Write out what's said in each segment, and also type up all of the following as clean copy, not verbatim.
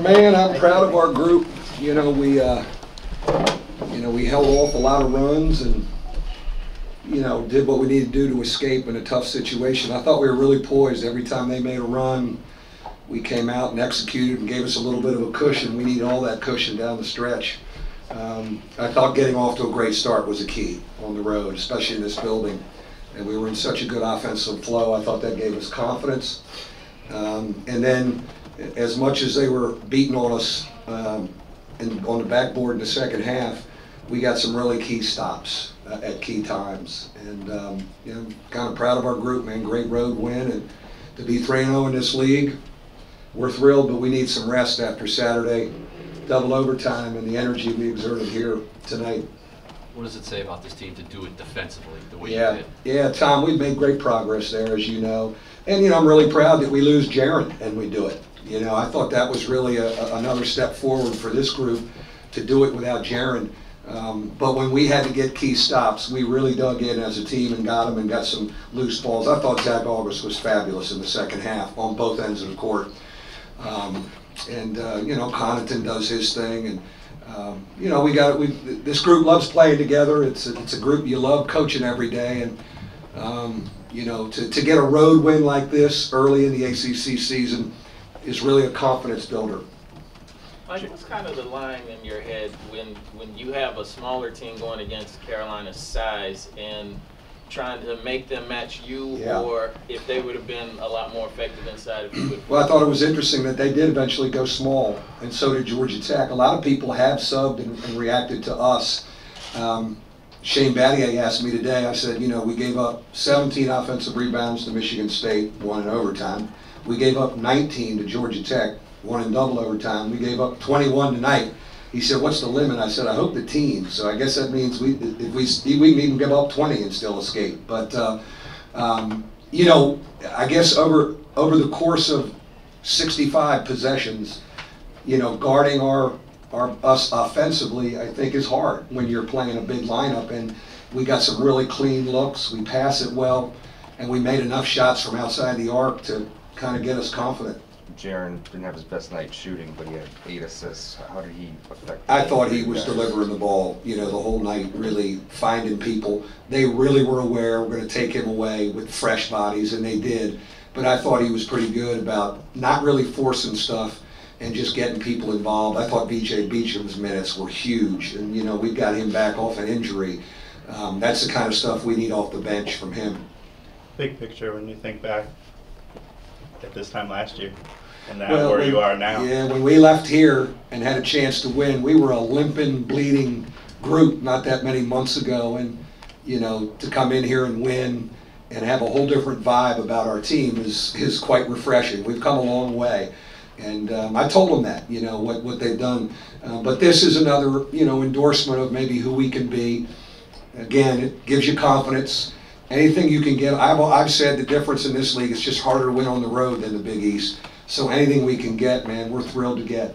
man, I'm proud of our group. We held off a lot of runs and, did what we needed to do to escape in a tough situation. I thought we were really poised. Every time they made a run, we came out and executed and gave us a little bit of a cushion. We needed all that cushion down the stretch. I thought getting off to a great start was a key on the road, especially in this building. And we were in such a good offensive flow. I thought that gave us confidence. And then, as much as they were beating on us on the backboard in the second half, we got some really key stops at key times. And kind of proud of our group, man. Great road win, and to be 3-0 in this league, we're thrilled. But we need some rest after Saturday, double overtime, and the energy we exerted here tonight. What does it say about this team to do it defensively the way you did? Yeah, Tom, we've made great progress there, as you know. And, I'm really proud that we lose Jaron and we do it. I thought that was really another step forward for this group to do it without Jaron. But when we had to get key stops, we really dug in as a team and got them and got some loose balls. I thought Zach August was fabulous in the second half on both ends of the court. Connaughton does his thing. And this group loves playing together. It's a group you love coaching every day, and to get a road win like this early in the ACC season is really a confidence builder. Mike, what's kind of the line in your head when you have a smaller team going against Carolina's size and trying to make them match you, or if they would have been a lot more effective inside if you would? Well, I thought it was interesting that they did eventually go small, and so did Georgia Tech. A lot of people have subbed and reacted to us. Shane Battier asked me today, I said, we gave up 17 offensive rebounds to Michigan State, won in overtime. We gave up 19 to Georgia Tech, won in double overtime. We gave up 21 tonight. He said, what's the limit? I said, I hope the team. So I guess that means we can even give up 20 and still escape. But, I guess over the course of 65 possessions, guarding us offensively, I think, is hard when you're playing a big lineup. And we got some really clean looks. We pass it well, and we made enough shots from outside the arc to kind of get us confident. Jaron didn't have his best night shooting, but he had 8 assists. How did he affect? I thought he was delivering the ball, the whole night, really finding people. They really were aware we're going to take him away with fresh bodies, and they did. But I thought he was pretty good about not really forcing stuff and just getting people involved. I thought B.J. Beacham's minutes were huge, and we got him back off an injury. That's the kind of stuff we need off the bench from him. Big picture, when you think back at this time last year, and now where you are now. Yeah, when we left here and had a chance to win, we were a limping, bleeding group not that many months ago, and to come in here and win and have a whole different vibe about our team is quite refreshing. We've come a long way, and I told them that what they've done. But this is another endorsement of maybe who we can be. Again, it gives you confidence. Anything you can get. I've said the difference in this league is just harder to win on the road than the Big East. So anything we can get, man, we're thrilled to get.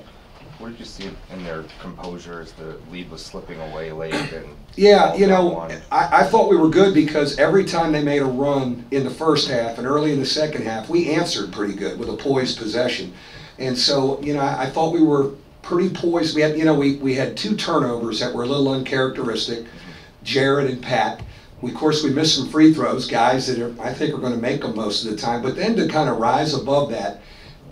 What did you see in their composure as the lead was slipping away late? And I thought we were good because every time they made a run in the first half and early in the second half, we answered pretty good with a poised possession. And so, I thought we were pretty poised. We had, we had 2 turnovers that were a little uncharacteristic, Jared and Pat. Of course, we missed some free throws, guys that I think are going to make them most of the time. But then to kind of rise above that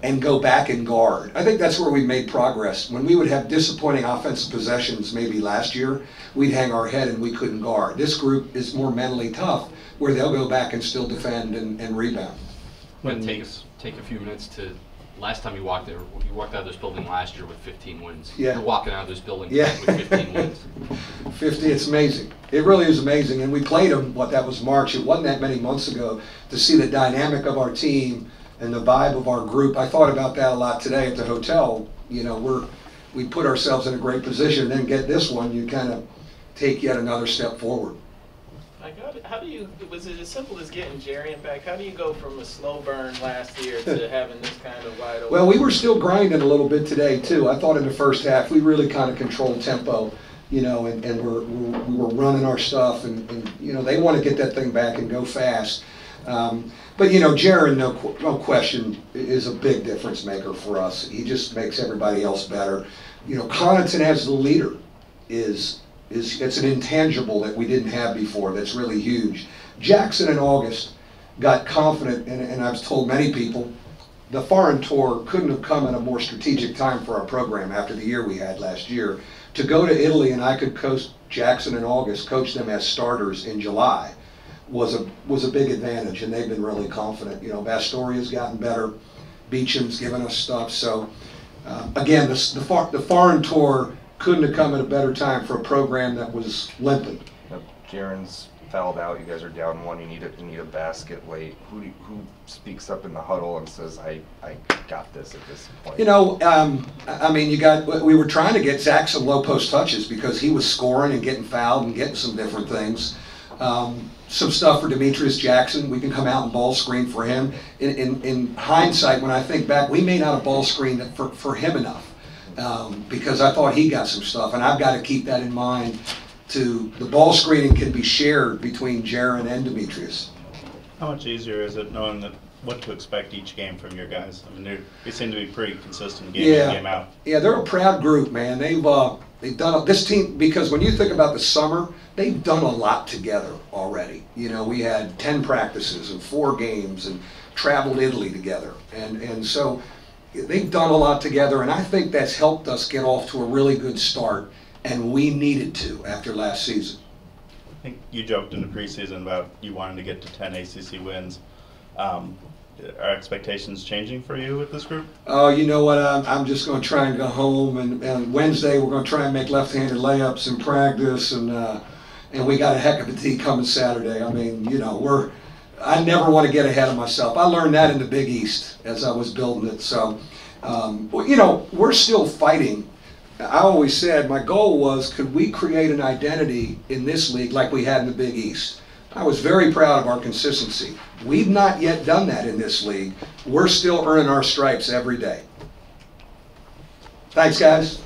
and go back and guard, I think that's where we made progress. When we would have disappointing offensive possessions maybe last year, we'd hang our head and we couldn't guard. This group is more mentally tough, where they'll go back and still defend and rebound. Take a few minutes to. Last time you walked out of this building last year with 15 wins. Yeah. You're walking out of this building with 15 wins. 50, it's amazing. It really is amazing. And we played them, that was March. It wasn't that many months ago. To see the dynamic of our team and the vibe of our group, I thought about that a lot today at the hotel. We put ourselves in a great position, and then get this one, you kind of take yet another step forward. How do you, was it as simple as getting Jarian back? How do you go from a slow burn last year to having this kind of wide open? Well, we were still grinding a little bit today, too. I thought in the first half we really kind of controlled tempo, and we were running our stuff, and they want to get that thing back and go fast. But you know, Jaron, no question, is a big difference maker for us. He just makes everybody else better. You know, Connaughton as the leader it's an intangible that we didn't have before. That's really huge. Jackson in August got confident, and I've told many people, the foreign tour couldn't have come at a more strategic time for our program after the year we had last year. To go to Italy and I could coach Jackson in August, coach them as starters in July, was a big advantage, and they've been really confident. You know, Bastoria's gotten better, Beecham's given us stuff. So again, the foreign tour couldn't have come at a better time for a program that was limping. Jaron's fouled out. You guys are down one. You need a basket late. Who speaks up in the huddle and says, I got this at this point? You know, I mean, we were trying to get Zach some low post touches because he was scoring and getting fouled and getting some different things. Some stuff for Demetrius Jackson. We can come out and ball screen for him. In hindsight, when I think back, we may not have ball screened for him enough because I thought he got some stuff, and I've got to keep that in mind. The ball screening can be shared between Jaron and Demetrius. How much easier is it knowing what to expect each game from your guys? I mean, they seem to be pretty consistent game in, game out. Yeah, they're a proud group, man. They've done this team, because when you think about the summer, they've done a lot together already. You know, we had 10 practices and 4 games and traveled Italy together, and so they've done a lot together, and I think that's helped us get off to a really good start. And we needed to after last season. I think you joked in the preseason about you wanting to get to 10 ACC wins. Are expectations changing for you with this group? Oh, you know what? I'm just going to try and go home. And Wednesday we're going to try and make left-handed layups in practice. And we got a heck of a tee coming Saturday. I mean, you know, I never want to get ahead of myself. I learned that in the Big East as I was building it. So, you know, we're still fighting. I always said my goal was, could we create an identity in this league like we had in the Big East? I was very proud of our consistency. We've not yet done that in this league. We're still earning our stripes every day. Thanks, guys.